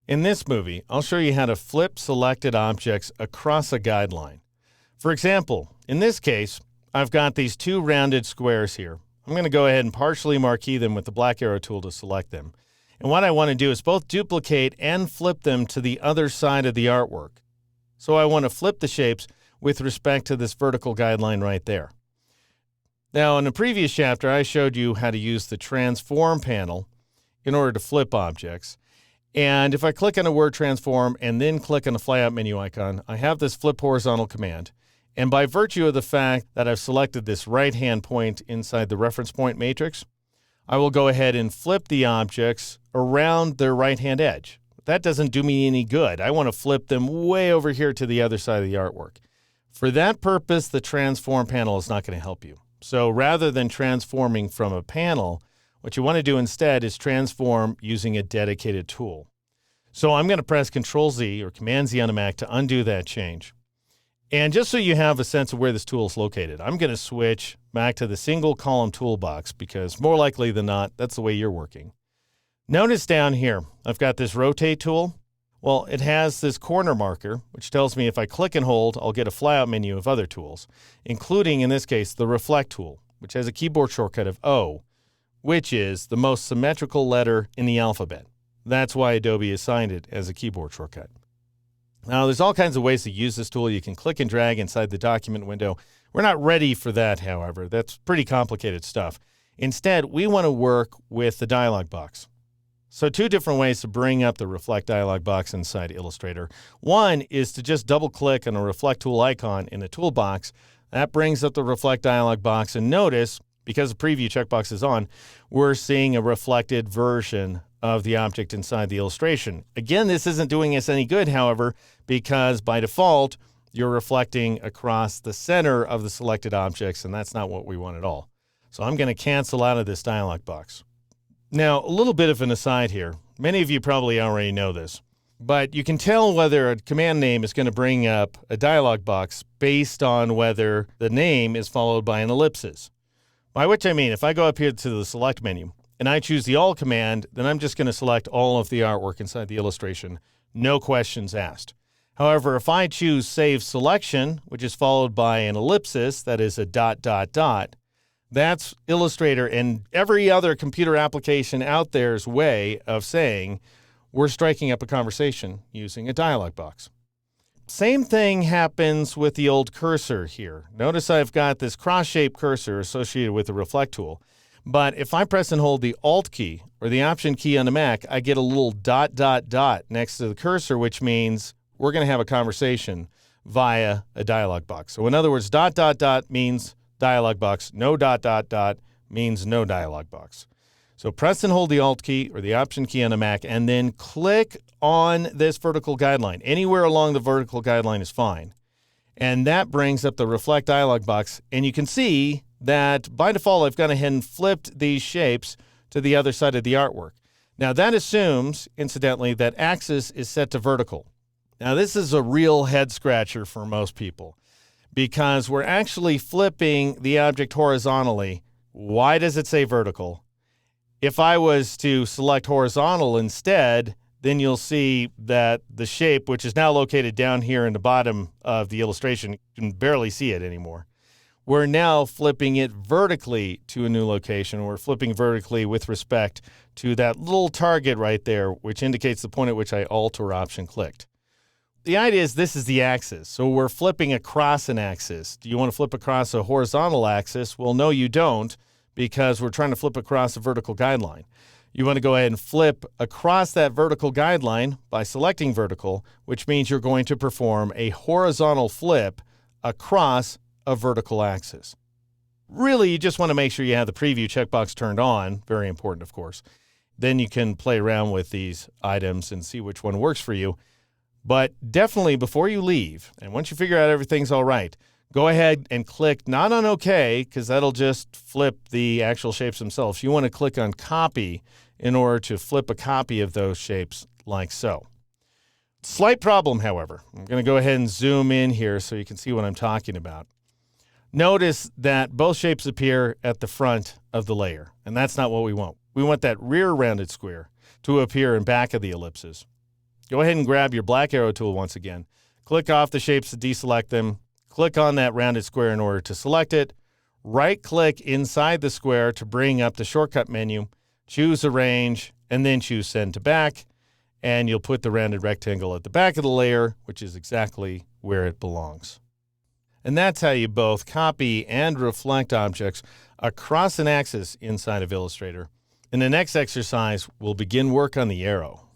In this movie, I'll show you how to flip selected objects across a guideline. For example, in this case, I've got these two rounded squares here. I'm going to go ahead and partially marquee them with the black arrow tool to select them. And what I want to do is both duplicate and flip them to the other side of the artwork. So I want to flip the shapes with respect to this vertical guideline right there. Now, in a previous chapter, I showed you how to use the transform panel in order to flip objects. And if I click on a word transform and then click on the flyout menu icon, I have this flip horizontal command. And by virtue of the fact that I've selected this right-hand point inside the reference point matrix, I will go ahead and flip the objects around their right-hand edge. That doesn't do me any good. I want to flip them way over here to the other side of the artwork. For that purpose, the transform panel is not going to help you. So rather than transforming from a panel, what you want to do instead is transform using a dedicated tool. So I'm going to press Control-Z or Command-Z on a Mac to undo that change. And just so you have a sense of where this tool is located, I'm going to switch back to the single column toolbox because more likely than not, that's the way you're working. Notice down here, I've got this rotate tool. Well, it has this corner marker, which tells me if I click and hold, I'll get a flyout menu of other tools, including, in this case, the reflect tool, which has a keyboard shortcut of O, which is the most symmetrical letter in the alphabet. That's why Adobe assigned it as a keyboard shortcut. Now, there's all kinds of ways to use this tool. You can click and drag inside the document window. We're not ready for that, however. That's pretty complicated stuff. Instead, we want to work with the dialog box. So two different ways to bring up the Reflect dialog box inside Illustrator. One is to just double-click on a Reflect tool icon in the toolbox. That brings up the Reflect dialog box. And notice, because the preview checkbox is on, we're seeing a reflected version of the object inside the illustration. Again, this isn't doing us any good, however, because by default, you're reflecting across the center of the selected objects, and that's not what we want at all. So I'm going to cancel out of this dialog box. Now, a little bit of an aside here. Many of you probably already know this, but you can tell whether a command name is going to bring up a dialog box based on whether the name is followed by an ellipsis. By which I mean, if I go up here to the select menu and I choose the all command, then I'm just going to select all of the artwork inside the illustration, no questions asked. However, if I choose save selection, which is followed by an ellipsis, that is a ... that's Illustrator and every other computer application out there's way of saying we're striking up a conversation using a dialog box. Same thing happens with the old cursor here. Notice I've got this cross-shaped cursor associated with the Reflect tool. But if I press and hold the Alt key or the Option key on the Mac, I get a little ... next to the cursor, which means we're going to have a conversation via a dialog box. So in other words, ... means dialog box, no ... means no dialog box. So press and hold the Alt key or the Option key on the Mac and then click on this vertical guideline. Anywhere along the vertical guideline is fine. And that brings up the Reflect dialog box. And you can see that by default, I've gone ahead and flipped these shapes to the other side of the artwork. Now that assumes, incidentally, that axis is set to vertical. Now this is a real head scratcher for most people because we're actually flipping the object horizontally. Why does it say vertical? If I was to select horizontal instead, then you'll see that the shape, which is now located down here in the bottom of the illustration, you can barely see it anymore. We're now flipping it vertically to a new location. We're flipping vertically with respect to that little target right there, which indicates the point at which I Alt or Option clicked. The idea is this is the axis, so we're flipping across an axis. Do you want to flip across a horizontal axis? Well, no, you don't, because we're trying to flip across a vertical guideline. You want to go ahead and flip across that vertical guideline by selecting vertical, which means you're going to perform a horizontal flip across a vertical axis. Really, you just want to make sure you have the preview checkbox turned on, very important, of course. Then you can play around with these items and see which one works for you. But definitely before you leave, and once you figure out everything's all right, go ahead and click not on OK, because that'll just flip the actual shapes themselves. You want to click on Copy in order to flip a copy of those shapes like so. Slight problem, however. I'm going to go ahead and zoom in here so you can see what I'm talking about. Notice that both shapes appear at the front of the layer, and that's not what we want. We want that rear rounded square to appear in back of the ellipses. go ahead and grab your black arrow tool once again. Click off the shapes to deselect them. Click on that rounded square in order to select it. Right-click inside the square to bring up the shortcut menu. Choose Arrange, and then choose Send to Back. And you'll put the rounded rectangle at the back of the layer, which is exactly where it belongs. And that's how you both copy and reflect objects across an axis inside of Illustrator. In the next exercise, we'll begin work on the arrow.